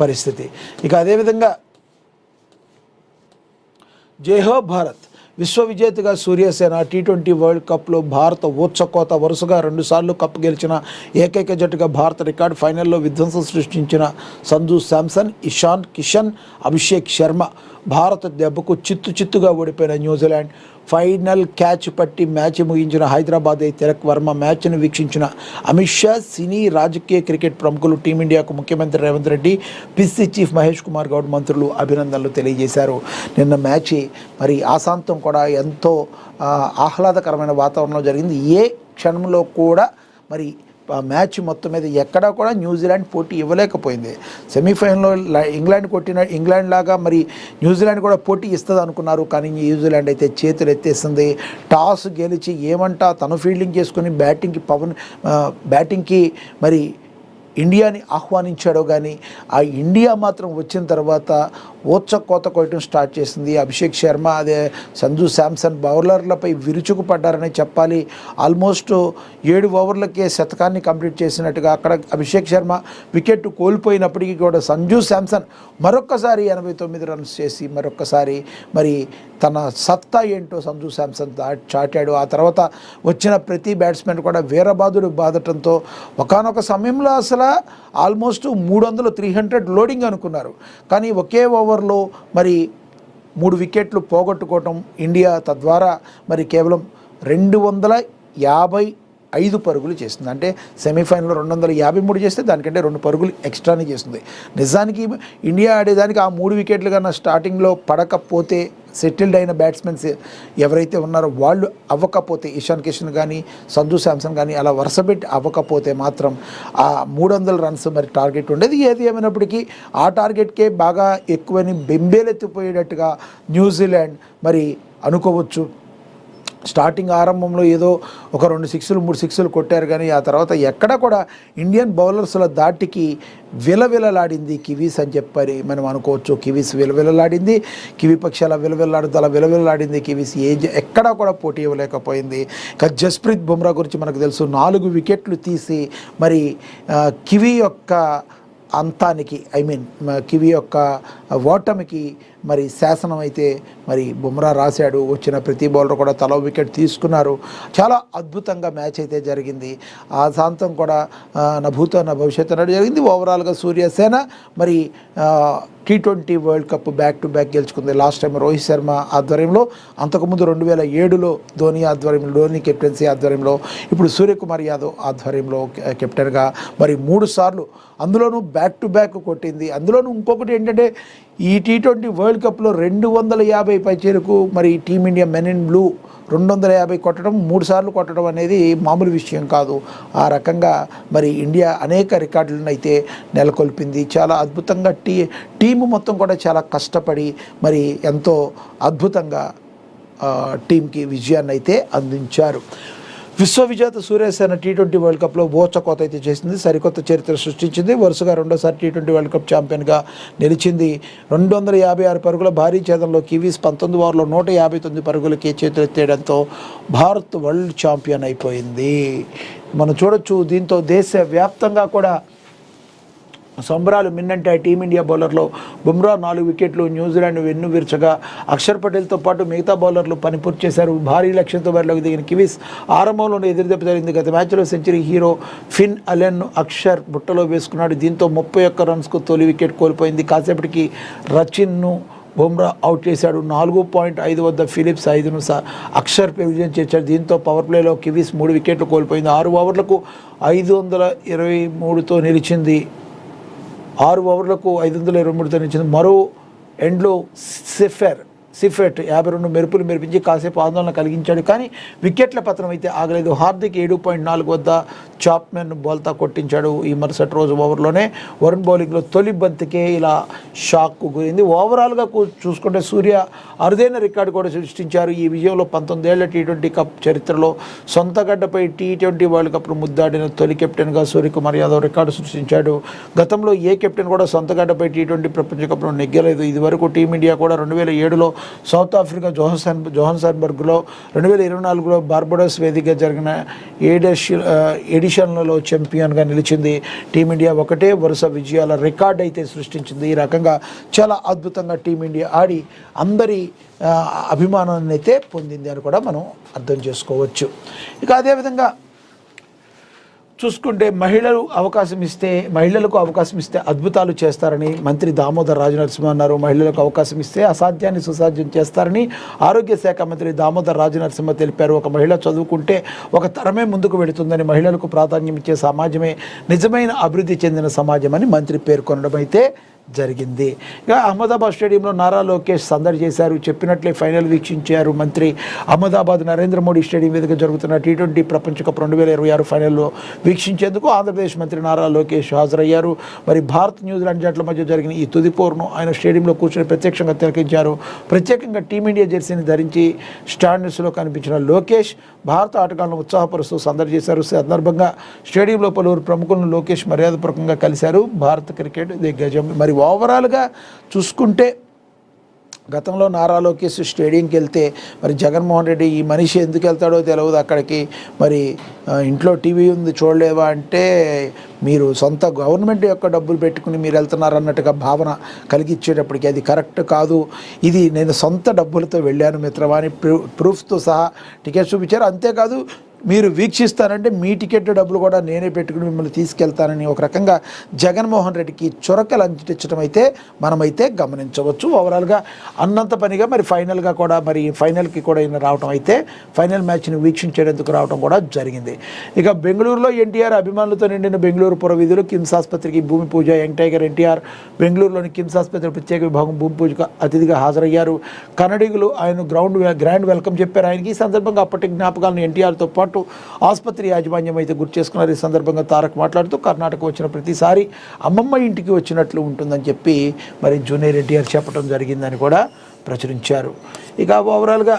పరిస్థితి. ఇక అదేవిధంగా జైహో భారత్ విశ్వ విజేతగా సూర్యసేన టీ20 వరల్డ్ కప్లో భారత ఊచకోత వరుసగా 2 సార్లు కప్ గెలిచిన ఏకైక జట్టుగా భారత రికార్డు ఫైనల్లో విధ్వంసం సృష్టించిన సంజు శాంసన్, ఇషాన్ కిషన్, అభిషేక్ శర్మ భారత దెబ్బకు చిత్తుగా ఓడిపోయిన న్యూజిలాండ్ ఫైనల్ క్యాచ్ పట్టి మ్యాచ్ ముగించిన హైదరాబాద్ తిలక్ వర్మ మ్యాచ్ను వీక్షించిన అమిత్ షా, సినీ రాజకీయ క్రికెట్ ప్రముఖులు, టీమిండియాకు ముఖ్యమంత్రి రేవంత్ రెడ్డి, పిసి చీఫ్ మహేష్ కుమార్ గౌడ్ మంత్రులు అభినందనలు తెలియజేశారు. నిన్న మ్యాచ్ మరి ఆశాంతం కూడా ఎంతో ఆహ్లాదకరమైన వాతావరణంలో జరిగింది. ఏ క్షణంలో కూడా మరి మ్యాచ్ మొత్తం మీద ఎక్కడా కూడా న్యూజిలాండ్ పోటీ ఇవ్వలేకపోయింది. సెమీఫైనల్లో ఇంగ్లాండ్ లాగా మరి న్యూజిలాండ్ కూడా పోటీ ఇస్తుంది అనుకున్నారు, కానీ న్యూజిలాండ్ అయితే చేతులు ఎత్తేసింది. టాస్ గెలిచి ఏమంటా తను ఫీల్డింగ్ చేసుకుని బ్యాటింగ్కి మరి ఇండియాని ఆహ్వానించాడో కానీ ఆ ఇండియా మాత్రం వచ్చిన తర్వాత కోత కొట్టడం స్టార్ట్ చేసింది. అభిషేక్ శర్మ అదే సంజు శాంసన్ బౌలర్లపై విరుచుకుపడ్డారని చెప్పాలి. ఆల్మోస్ట్ 7 ఓవర్లకే శతకాన్ని కంప్లీట్ చేసినట్టుగా అక్కడ అభిషేక్ శర్మ వికెట్ కోల్పోయినప్పటికీ కూడా సంజు శాంసన్ మరొక్కసారి 89 రన్స్ చేసి మరొక్కసారి మరి తన సత్తా ఏంటో సంజు శాంసన్ చాటాడు. ఆ తర్వాత వచ్చిన ప్రతి బ్యాట్స్మెన్ కూడా వీరబాదుడు బాదటంతో ఒకానొక సమయంలో అసలు ఆల్మోస్ట్ 300 లోడింగ్ అనుకున్నారు, కానీ ఒకే ఓవర్లో మరి 3 వికెట్లు పోగొట్టుకోవటం ఇండియా తద్వారా మరి కేవలం 255 పరుగులు చేస్తుంది. అంటే సెమీఫైనల్లో 253 చేస్తే దానికంటే 2 పరుగులు ఎక్స్ట్రానే చేస్తుంది. నిజానికి ఇండియా ఆడేదానికి ఆ 3 వికెట్లు కన్నా స్టార్టింగ్లో పడకపోతే సెటిల్డ్ అయిన బ్యాట్స్మెన్స్ ఎవరైతే ఉన్నారో వాళ్ళు అవ్వకపోతే ఇషాన్ కిషన్ కానీ సంజు శాంసన్ కానీ అలా వరుసపెట్టి అవ్వకపోతే మాత్రం ఆ 300 రన్స్ మరి టార్గెట్ ఉండేది. ఏది ఏమైనప్పటికీ ఆ టార్గెట్కే బాగా ఎక్కువని బెంబేలెత్తిపోయేటట్టుగా న్యూజిలాండ్ మరి అనుకోవచ్చు. స్టార్టింగ్ ఆరంభంలో ఏదో ఒక 2 సిక్స్లు 3 సిక్స్లు కొట్టారు, కానీ ఆ తర్వాత ఎక్కడ కూడా ఇండియన్ బౌలర్స్ల దాటికి విలవిలలాడింది కివీస్ అని చెప్పి మనం అనుకోవచ్చు. కివీస్ విలవిలలాడింది, కివీ పక్షాల విలవిలలాడింది కివీస్. ఎక్కడా కూడా పోటీ ఇవ్వలేకపోయింది. ఇక జస్ప్రీత్ బుమ్రా గురించి మనకు తెలుసు, 4 వికెట్లు తీసి మరి కివీ యొక్క అంతానికి కివీ యొక్క ఓటమికి మరి శాసనం అయితే మరి బుమ్రా రాశాడు. వచ్చిన ప్రతి బౌలర్ కూడా తలో వికెట్ తీసుకున్నారు. చాలా అద్భుతంగా మ్యాచ్ అయితే జరిగింది. ఆ శాంతం కూడా నా భూతో నా భవిష్యత్తు అన్నట్టు జరిగింది. ఓవరాల్గా సూర్యసేన మరి T20 world cup back to back గెలుచుకుంది. లాస్ట్ టైం రోహిత్ శర్మ ఆధ్వర్యంలో, అంతకుముందు 2007లో ధోని కెప్టెన్సీ ఆధ్వర్యంలో, ఇప్పుడు సూర్యకుమార్ యాదవ్ ఆధ్వర్యంలో కెప్టెన్గా మరి 3 సార్లు అందులోనూ బ్యాక్ టు బ్యాక్ కొట్టింది. అందులోనూ ఇంకొకటి ఏంటంటే ఈ టీ20 వరల్డ్ కప్లో 250 పైచేలకు మరి టీమిండియా మెన్ ఇన్ బ్లూ 250 కొట్టడం, 3 సార్లు కొట్టడం అనేది మామూలు విషయం కాదు. ఆ రకంగా మరి ఇండియా అనేక రికార్డులను అయితే నెలకొల్పింది. చాలా అద్భుతంగా టీము మొత్తం కూడా చాలా కష్టపడి మరి ఎంతో అద్భుతంగా టీంకి విజయాన్ని అయితే అందించారు. విశ్వ విజేత సూర్యసేన టీ20 వరల్డ్ కప్లో కోత అయితే చేసింది. సరికొత్త చరిత్ర సృష్టించింది. వరుసగా 2వ టీ20 వరల్డ్ కప్ ఛాంపియన్గా నిలిచింది. 256 పరుగుల భారీ ఛేదంలో కివీస్ 19 ఓవర్లో 159 పరుగులకి చేతులెత్తేయడంతో భారత్ వరల్డ్ ఛాంపియన్ అయిపోయింది. మనం చూడొచ్చు. దీంతో దేశవ్యాప్తంగా కూడా సంబరాలు మిన్నంటాయి. టీమిండియా బౌలర్లో బుమ్రా 4 వికెట్లు, న్యూజిలాండ్ వెన్ను విరచగా అక్షర్ పటేల్తో పాటు మిగతా బౌలర్లు పని పూర్తి చేశారు. భారీ లక్ష్యంతో బరిలోకి దిగిన కివీస్ ఆరంభంలోనే ఎదురుదెబ్బ జరిగింది. గత మ్యాచ్లో సెంచరీ హీరో ఫిన్ అలెన్ను అక్షర్ బుట్టలో వేసుకున్నాడు. దీంతో 31 రన్స్కు తొలి వికెట్ కోల్పోయింది. కాసేపటికి రచిన్ను బుమ్రా అవుట్ చేశాడు. 4.5 వద్ద ఫిలిప్స్ 5ను అక్షర్ విజయం చేశాడు. దీంతో పవర్ ప్లేలో కివీస్ 3 వికెట్లు కోల్పోయింది. 6 ఓవర్లకు 523తో నిలిచింది. 6 ఓవర్లకు 523తో నిలిచింది. మరో ఎండ్లో సిఫెట్ 52 మెరుపులు మెరిపించి కాసేపు ఆందోళన కలిగించాడు, కానీ వికెట్ల పతనం అయితే ఆగలేదు. హార్దిక్ 7.4 వద్ద చాప్మెన్ బౌల్తా కొట్టించాడు. ఈ మరుసటి రోజు ఓవర్లోనే వరుణ్ బౌలింగ్లో తొలి బంతికే ఇలా షాక్కు గురైంది. ఓవరాల్గా చూసుకుంటే సూర్య అరుదైన రికార్డు కూడా సృష్టించారు. ఈ విజయంలో 19 ఏళ్ల టీ20 కప్ చరిత్రలో సొంత గడ్డపై టీ20 వరల్డ్ కప్ను ముద్దాడిన తొలి కెప్టెన్గా సూర్యకుమార్ యాదవ్ రికార్డు సృష్టించాడు. గతంలో ఏ కెప్టెన్ కూడా సొంత గడ్డపై టీ20 ప్రపంచ కప్ను నెగ్గలేదు. ఇదివరకు టీమిండియా కూడా 2007లో సౌత్ ఆఫ్రికా జోహాన్స్బర్గ్లో, 2024లో బార్బడోస్ వేదికగా జరిగిన ఏడిషియల్ పొజిషన్లలో ఛాంపియన్గా నిలిచింది. టీమిండియా ఒకటే వరుస విజయాల రికార్డ్ అయితే సృష్టించింది. ఈ రకంగా చాలా అద్భుతంగా టీమిండియా ఆడి అందరి అభిమానాన్ని అయితే పొందింది అని కూడా మనం అర్థం చేసుకోవచ్చు. ఇక అదేవిధంగా చూసుకుంటే మహిళలకు అవకాశం ఇస్తే అద్భుతాలు చేస్తారని మంత్రి దామోదర్ రాజనరసింహ అన్నారు. మహిళలకు అవకాశం ఇస్తే అసాధ్యాన్ని సుసాధ్యం చేస్తారని ఆరోగ్య శాఖ మంత్రి దామోదర్ రాజనరసింహ తెలిపారు. ఒక మహిళ చదువుకుంటే ఒక తరమే ముందుకు వెళుతుందని, మహిళలకు ప్రాధాన్యం ఇచ్చే సమాజమే నిజమైన అభివృద్ధి చెందిన సమాజం అని మంత్రి పేర్కొనడం అయితే జరిగింది. ఇక అహ్మదాబాద్ స్టేడియంలో నారా లోకేష్ సందడి చేశారు. చెప్పినట్లే ఫైనల్ వీక్షించారు మంత్రి. అహ్మదాబాద్ నరేంద్ర మోడీ స్టేడియం వేదిక జరుగుతున్న T20 ప్రపంచ కప్ 2026 ఫైనల్లో వీక్షించేందుకు ఆంధ్రప్రదేశ్ మంత్రి నారా లోకేష్ హాజరయ్యారు. మరి భారత్ న్యూజిలాండ్ జట్ల మధ్య జరిగిన ఈ తుది పోరును ఆయన స్టేడియంలో కూర్చొని ప్రత్యక్షంగా తిలకించారు. ప్రత్యేకంగా టీమిండియా జెర్సీని ధరించి స్టాండ్స్లో కనిపించిన లోకేష్ భారత ఆటగాళ్లను ఉత్సాహపరుస్తూ సందడి చేశారు. సందర్భంగా స్టేడియంలో పలువురు ప్రముఖులను లోకేష్ మర్యాదపూర్వకంగా కలిశారు. భారత క్రికెట్ దిగ్గజం. మరి ఓవరాల్గా చూసుకుంటే గతంలో నారా లోకేష్ స్టేడియంకి వెళ్తే మరి జగన్మోహన్ రెడ్డి ఈ మనిషి ఎందుకు వెళ్తాడో తెలియదు అక్కడికి, మరి ఇంట్లో టీవీ ఉంది చూడలేవా అంటే మీరు సొంత గవర్నమెంట్ యొక్క డబ్బులు పెట్టుకుని మీరు వెళ్తున్నారు అన్నట్టుగా భావన కలిగించేటప్పటికి అది కరెక్ట్ కాదు. ఇది నేను సొంత డబ్బులతో వెళ్ళాను మిత్రమా అని ప్రూఫ్తో సహా టికెట్ చూపించారు. అంతేకాదు మీరు వీక్షిస్తానంటే మీ టికెట్ డబ్బులు కూడా నేనే పెట్టుకుని మిమ్మల్ని తీసుకెళ్తానని ఒక రకంగా జగన్మోహన్ రెడ్డికి చురకలు అంటించడం అయితే మనమైతే గమనించవచ్చు. ఓవరాల్గా అన్నంత పనిగా మరి ఫైనల్గా కూడా మరి ఫైనల్కి కూడా ఈయన రావడం అయితే ఫైనల్ మ్యాచ్ని వీక్షించేందుకు రావడం కూడా జరిగింది. ఇక బెంగళూరులో ఎన్టీఆర్ అభిమానులతో నిండిన బెంగళూరు పురవీధులు కిమ్స్ ఆసుపత్రికి భూమి పూజ. యంగ్ టైగర్ ఎన్టీఆర్ బెంగళూరులోని కిమ్స్ ఆసుపత్రి ప్రత్యేక విభాగం భూమి పూజకు అతిథిగా హాజరయ్యారు. కన్నడిగులు ఆయన గ్రాండ్ వెల్కమ్ చెప్పారు. ఆయనకి ఈ సందర్భంగా అప్పటి జ్ఞాపకాలను ఎన్టీఆర్తో పాటు ఆసుపత్రి యాజమాన్యం అయితే గుర్తు చేసుకున్నారు. ఈ సందర్భంగా తారక్ మాట్లాడుతూ కర్ణాటక వచ్చిన ప్రతిసారి అమ్మమ్మ ఇంటికి వచ్చినట్లు ఉంటుందని చెప్పి మరి జూనియర్ ఎన్టీఆర్ చెప్పడం జరిగిందని కూడా ప్రచురించారు. ఇక ఓవరాల్గా